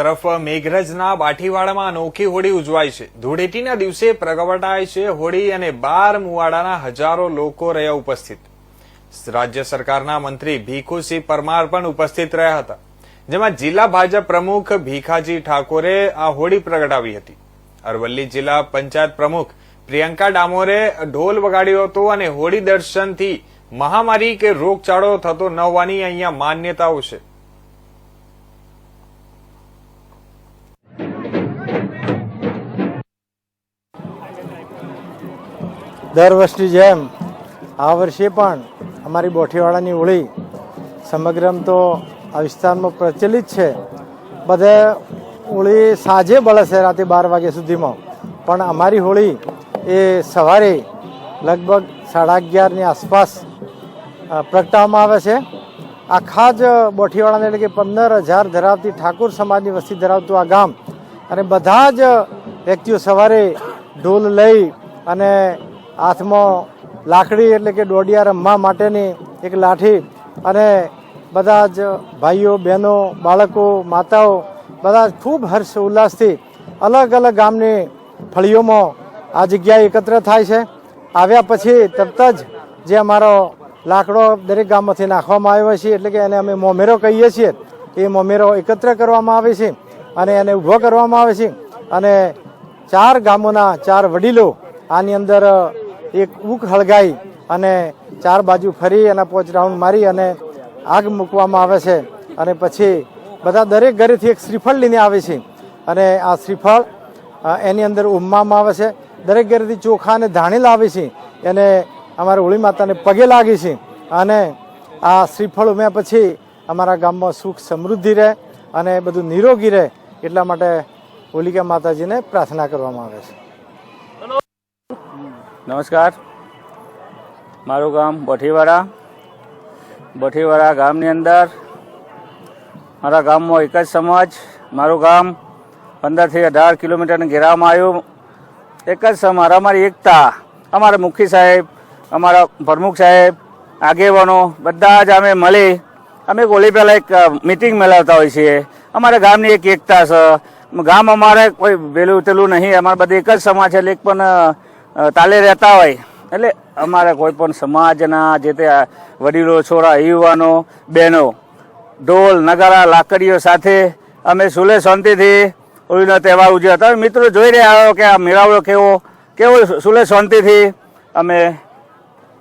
તરફ મેઘરજના બાઠીવાડામાં અનોખી હોળી ઉજવાય છે। ધૂળેટીના દિવસે પ્રગટાય છે હોળી અને 12 મુવાડાના હજારો લોકો રહ્યા ઉપસ્થિત। રાજ્ય સરકારના મંત્રી ભીખુસિંહ પરમાર પણ ઉપસ્થિત રહ્યા હતા, જેમાં જિલ્લા ભાજપ પ્રમુખ ભીખાજી ઠાકોરે આ હોળી પ્રગટાવી હતી। અરવલ્લી જિલ્લા પંચાયત પ્રમુખ પ્રિયંકા ડામોરે ઢોલ વગાડ્યો હતો અને હોળી દર્શનથી મહામારી કે રોગચાળો થતો ન હોવાની અહીંયા માન્યતાઓ છે। દર વર્ષની જેમ આ વર્ષે પણ અમારી બોઠીવાડાની હોળી સમગ્રમ તો આ વિસ્તારમાં પ્રચલિત છે। બધે હોળી સાંજે બળે છે રાતે 12 વાગ્યા સુધીમાં, પણ અમારી હોળી એ સવારે લગભગ 11:30ની આસપાસ પ્રગટાવવામાં આવે છે। આખા જ બોઠીવાડાને એટલે કે 15,000 ધરાવતી ઠાકોર સમાજની વસ્તી ધરાવતું આ ગામ અને બધા જ વ્યક્તિઓ સવારે ઢોલ લઈ અને હાથમાં લાકડી એટલે કે દોડિયા રમવા માટેની એક લાઠી અને બધા જ ભાઈઓ બહેનો બાળકો માતાઓ બધા ખૂબ હર્ષ ઉલ્લાસથી અલગ અલગ ગામની ફળીઓમાં આ જગ્યાએ એકત્ર થાય છે। આવ્યા પછી તરત જ જે અમારો લાકડો દરેક ગામમાંથી નાખવામાં આવ્યો છે, એટલે કે એને અમે મોમેરો કહીએ છીએ, એ મોમેરો એકત્ર કરવામાં આવે છે અને એને ઊભો કરવામાં આવે છે અને 4 ગામોના 4 વડીલો આની અંદર એક ઊક હળગાઈ અને 4 બાજુ ફરી અને 5 રાઉન્ડ મારી અને આગ મૂકવામાં આવે છે અને પછી બધા દરેક ઘરેથી એક શ્રીફળ લઈને આવે છે અને આ શ્રીફળ એની અંદર ઉમવામાં આવે છે। દરેક ઘરેથી ચોખા અને ધાણી લાવે છે, એને અમારા હોળી માતાને પગે લાગે છે અને આ શ્રીફળ ઉમ્યા પછી અમારા ગામમાં સુખ સમૃદ્ધિ રહે અને બધું નિરોગી રહે એટલા માટે હોલિકા માતાજીને પ્રાર્થના કરવામાં આવે છે। નમસ્કાર, મારું ગામ બોઠીવાડા ગામની અંદર મારા ગામમાં એક જ સમાજ, મારું ગામ 15 થી 18 કિલોમીટરને ઘેરાવામાં આવ્યું। એક જ સમાજ, અમારી એકતા, અમારા મુખી સાહેબ, અમારા પ્રમુખ સાહેબ, આગેવાનો બધા જ અમે મળી અમે હોળી પહેલાં એક મિટિંગ મેળવતા હોઈએ છીએ। અમારા ગામની એક એકતા છે, ગામ અમારે કોઈ વેલું તેલું નહીં, અમારે બધી એક જ સમાજ છે, એટલે એક પણ તાલે રહેતા હોય એટલે અમારે કોઈ પણ સમાજના જે તે વડીલો છોરા યુવાનો બહેનો ઢોલ નગારા લાકડીઓ સાથે અમે સુલે શાંતિથી હોળીનો તહેવાર ઉજવ્યો હતો। મિત્રો જોઈ રહ્યા હો કે આ મેળાવડો કેવો સુલે શાંતિથી અમે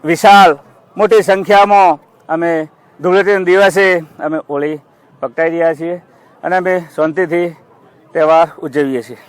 વિશાળ મોટી સંખ્યામાં અમે ધૂળેટીના દિવસે અમે હોળી પ્રગટાવી રહ્યા છીએ અને અમે શાંતિથી તહેવાર ઉજવીએ છીએ।